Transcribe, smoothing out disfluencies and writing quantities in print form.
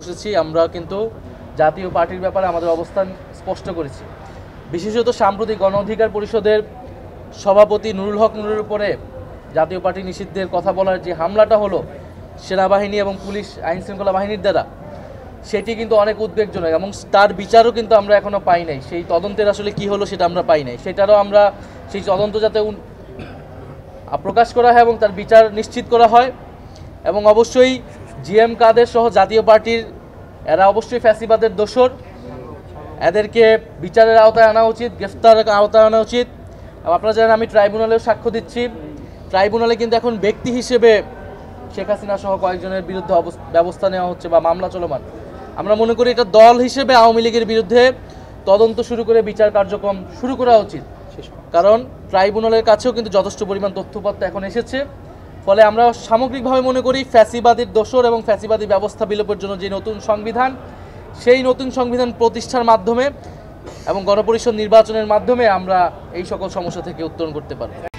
এসেছি আমরা কিন্তু জাতীয় পার্টির ব্যাপারে আমাদের অবস্থান স্পষ্ট করেছি। বিশেষত সাম্প্রতিক গণ অধিকার পরিষদের সভাপতি নুরুল হক নুরের উপরে জাতীয় পার্টি নিষিদ্ধের কথা বলার যে হামলাটা হলো সেনাবাহিনী এবং পুলিশ আইনশৃঙ্খলা বাহিনীর দ্বারা, সেটি কিন্তু অনেক উদ্বেগজনক এবং তার বিচারও কিন্তু আমরা এখনও পাই নাই। সেই তদন্তের আসলে কি হলো সেটা আমরা পাই নাই, সেটারও আমরা সেই তদন্ত যাতে প্রকাশ করা হয় এবং তার বিচার নিশ্চিত করা হয়। এবং অবশ্যই জিএম কাদের সহ জাতীয় পার্টির এরা অবশ্যই ফ্যাসিবাদের দোসর, এদেরকে বিচারের আওতায় আনা উচিত, গ্রেফতারের আওতায় আনা উচিত। আপনারা জানেন আমি ট্রাইব্যুনালেও সাক্ষ্য দিচ্ছি, ট্রাইব্যুনালে কিন্তু এখন ব্যক্তি হিসেবে শেখ হাসিনা সহ কয়েকজনের বিরুদ্ধে ব্যবস্থা নেওয়া হচ্ছে বা মামলা চলমান। আমরা মনে করি এটা দল হিসেবে আওয়ামী লীগের বিরুদ্ধে তদন্ত শুরু করে বিচার কার্যক্রম শুরু করা উচিত, কারণ ট্রাইব্যুনালের কাছেও কিন্তু যথেষ্ট পরিমাণ তথ্যপত্র এখন এসেছে। ফলে আমরা সামগ্রিকভাবে মনে করি ফ্যাসিবাদীর দোসর এবং ফ্যাসিবাদী ব্যবস্থা বিলোপের জন্য যে নতুন সংবিধান, সেই নতুন সংবিধান প্রতিষ্ঠার মাধ্যমে এবং গণপরিষদ নির্বাচনের মাধ্যমে আমরা এই সকল সমস্যা থেকে উত্তরণ করতে পারব।